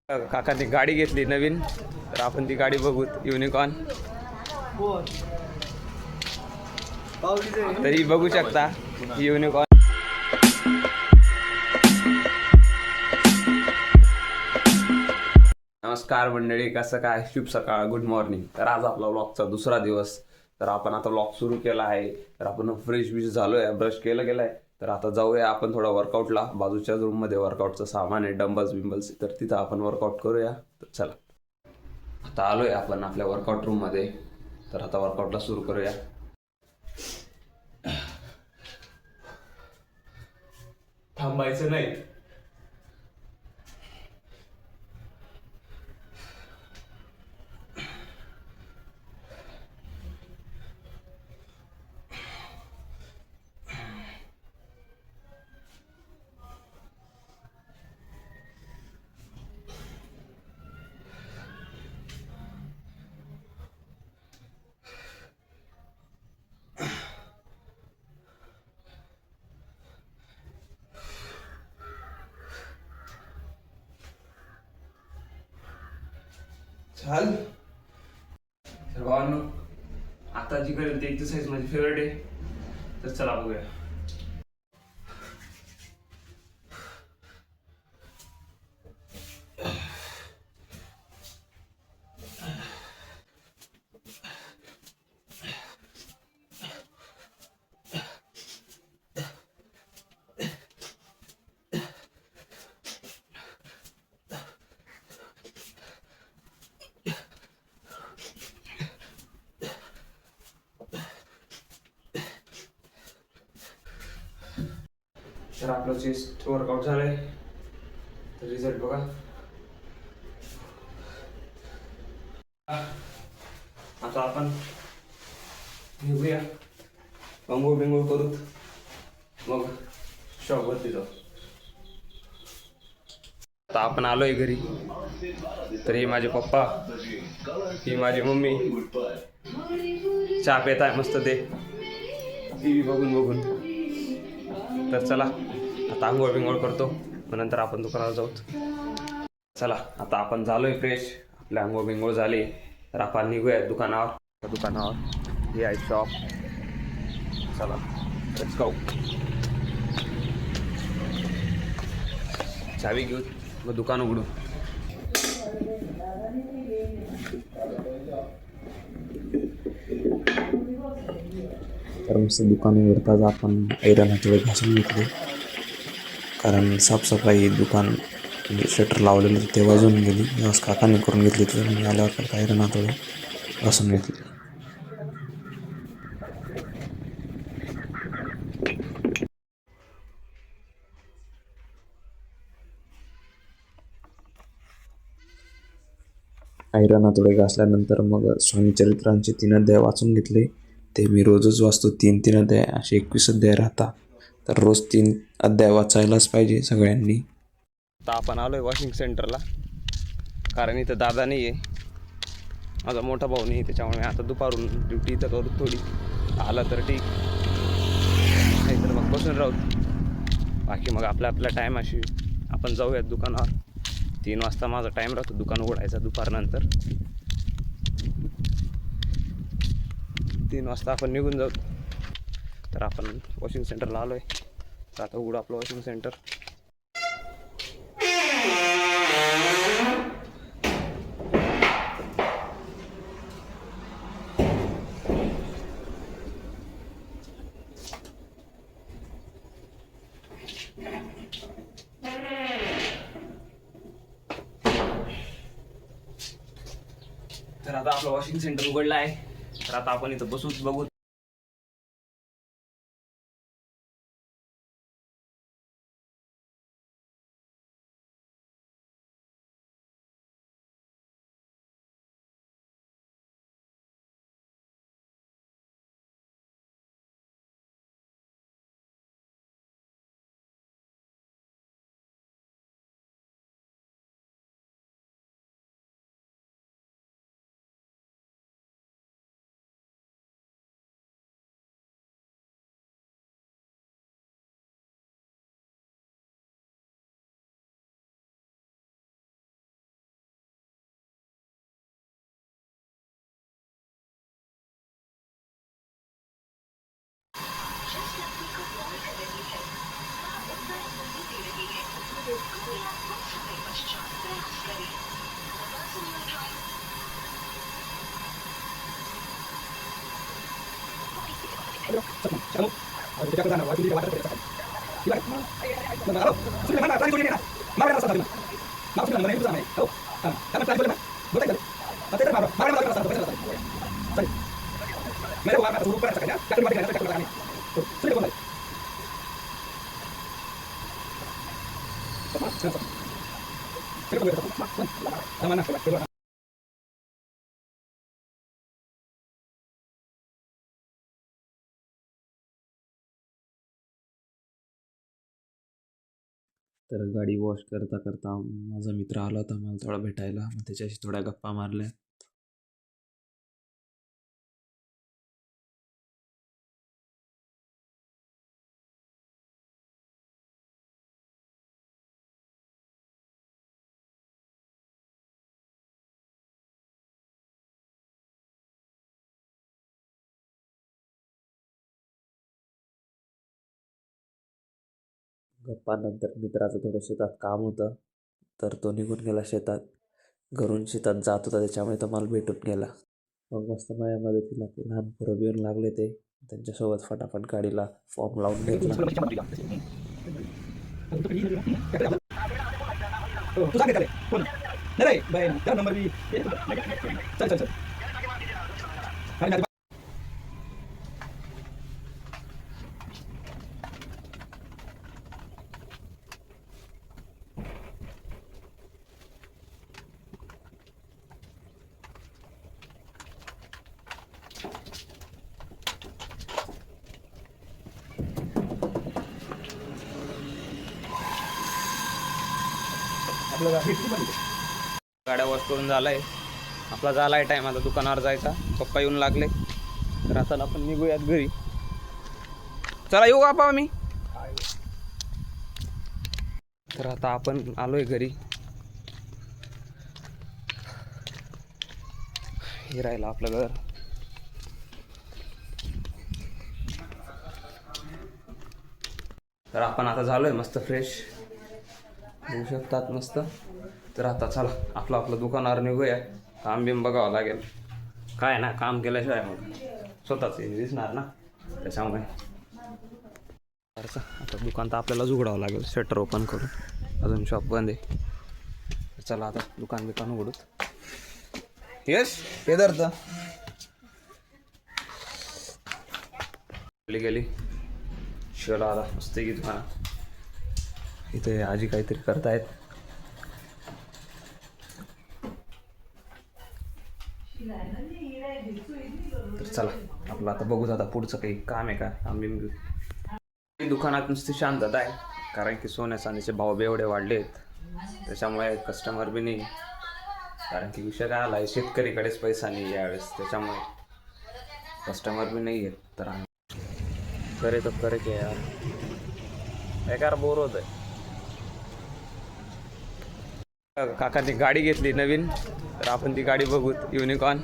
काकांनी गाडी घेतली नवीन, तर आपण ती गाडी बघू. युनिकॉर्न तरी बघू शकता. युनिकॉर्न नमस्कार मंडळी, कसं काय? शुभ सकाळ, गुड मॉर्निंग. तर आज आपला व्लॉगचा दुसरा दिवस. तर आपण आता व्लॉग सुरू केला आहे. तर आपण फ्रेश बिश झालोय, ब्रश केलं गेलाय. तर आता जाऊया आपण थोडा वर्कआउटला. बाजूच्या रूममध्ये वर्कआउटचं सामान आहे, डंबल्स बिंबल्स. तर तिथं आपण वर्कआउट करूया. तर चला, आता आलोय आपण आपल्या वर्कआउट रूममध्ये. तर आता वर्कआउटला सुरू करूया. थांबायचं नाही. चाल सर्वांनो, आता जी करेल ती एक्सरसाइज माझी फेवरेट आहे. तर चला बघूया. तर आपलं चेस्ट वर्कआउट झालंय. तर रिझल्ट बघा. आता आपण निघूया, अंघोळ बिंघोळ करू, मग शॉपवरती जाऊ. आता आपण आलोय घरी. तर ही माझे पप्पा, ही माझी मम्मी चहा पेत आहे मस्त, ते टी व्ही बघून. तर चला, आता आंघोळ बिंघोळ करतो, मग नंतर आपण दुकानावर जाऊ. चला, आता आपण झालोय फ्रेश, आपल्या आंघोळ बिंघोळ झाली. तर आपण निघूया दुकानावर. हे आहे शॉप. चला, लेट्स गो. चावी घेऊ, मग दुकान उघडू. तर मस्त दुकान उघडताच आपण ऐरन हातोडे घासून घेतले, कारण साफसफाई दुकान शटर लावलेलं ते वाजून गेली. आज काकाने करून घेतली, तर मी आल्यावर परत ऐरन हातोडे घासून घेतले. ऐरन हातोडे घासल्यानंतर मग स्वामी चरित्रांचे 3 अध्याय वाचून घेतले. ते मी रोजच वाचतो. 3 अध्याय, असे 21 अध्याय राहतात. तर रोज 3 अध्याय वाचायलाच पाहिजे सगळ्यांनी. आता आपण आलोय वॉशिंग सेंटरला, कारण इथं दादा नाही आहे, माझा मोठा भाऊ नाही. त्याच्यामुळे आता दुपारून ड्युटी इथं करू थोडी. आलं तर ठीक, नाही तर मग बसून राहू. बाकी मग आपला टाईम अशी आपण जाऊयात दुकानावर. 3 वाजता माझा टाईम राहतो दुकान उघडायचा, दुपारनंतर 3 वाजता आपण निघून जाऊ. तर आपण वॉशिंग सेंटरला आलोय. तर आता उघडू आपलं वॉशिंग सेंटर. तर आता आपलं वॉशिंग सेंटर उघडलं आहे. तर आता आपण इथं बघू. तर गाडी वॉश करता करता माझा मित्र आला होता मला थोडा भेटायला, मग त्याच्याशी थोड्या गप्पा मारल्या. गप्पानंतर मित्राचं थोडं शेतात काम होतं, तर तो निघून गेला शेतात. घरून शेतात जात होता, त्याच्यामुळे तो मला भेटून गेला. मग मस्त माझ्या मदतीला ते लहान पोरं येऊन लागले, ते त्यांच्यासोबत फटाफट गाडीला फॉर्म लावून घेतला. गाड्या वॉश करून झालाय, आपला झालाय टाईम आता दुकानावर जायचा. पप्पा येऊन लागले, तर आता आपण निघूयात घरी. चला येऊ का आम्ही. तर आता आपण आलोय घरी. हे राहिलं आपलं घर. तर आपण आता झालोय मस्त फ्रेश, होऊ शकतात मस्त. तर आता चला आपलं दुकानावर निघूया. काम बिम बघावं लागेल, काय ना काम केल्याशिवाय मग स्वतःच दिसणार ना, त्याच्यामुळे. आता दुकान तर आपल्यालाच उघडावं लागेल, शटर ओपन करून. अजून शॉप बंद आहे. चला आता दुकान उघडूत. यश हे धरतं गेली शिवला आला मस्त की दुकान. इथे आजी काहीतरी करतायत. तर चला आपलं आता बघूच आता पुढचं काही काम आहे का. आम्ही दुकानात नुसती शांतता आहे, कारण की सोन्या चांदीचे भाव बी एवढे वाढले आहेत, त्याच्यामुळे कस्टमर बी नाही. कारण की विषय काय आला, शेतकरीकडेच पैसा नाही यावेळेस, त्याच्यामुळे कस्टमर बी नाही आहेत. तर करे की यार बेकार बोर होत आहे. काकांनी गाडी घेतली नवीन, तर आपण ती गाडी बघूत. युनिकॉर्न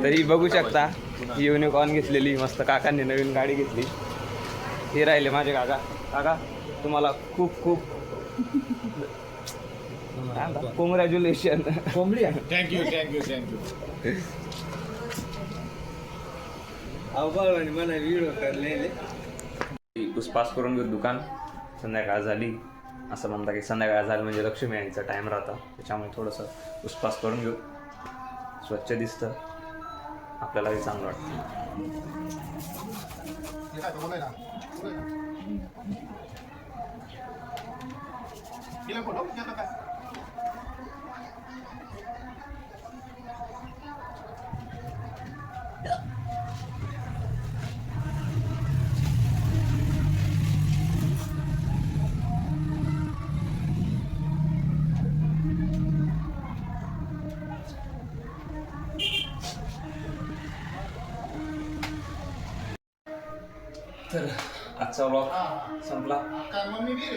तरी बघू शकता, ही युनिकॉर्न घेतलेली मस्त. काकांनी नवीन गाडी घेतली. हे राहिले माझे काका तुम्हाला खूप खूप कॉंग्रॅच्युलेशन. थँक्यू. मला व्हिडिओ करलेले पुसपास करून घेऊ दुकान. संध्याकाळ झाली असं म्हणता की संध्याकाळ झाली म्हणजे लक्ष्मी यायचा टाईम राहता, त्याच्यामुळे थोडंसं पुसपास करून घेऊ. स्वच्छ दिसतं, आपल्यालाही चांगलं वाटतं. तर आजचा व्लॉग संपला.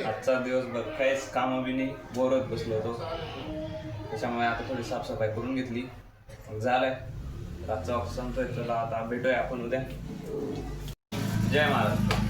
आजचा दिवसभर काहीच कामं बी नाही, बोर होत बसलो होतो, त्याच्यामुळे आता थोडी साफसफाई करून घेतली. मग झालंय, आजचा व्लॉग संपतोय. चला आता भेटूया आपण उद्या. जय महाराज.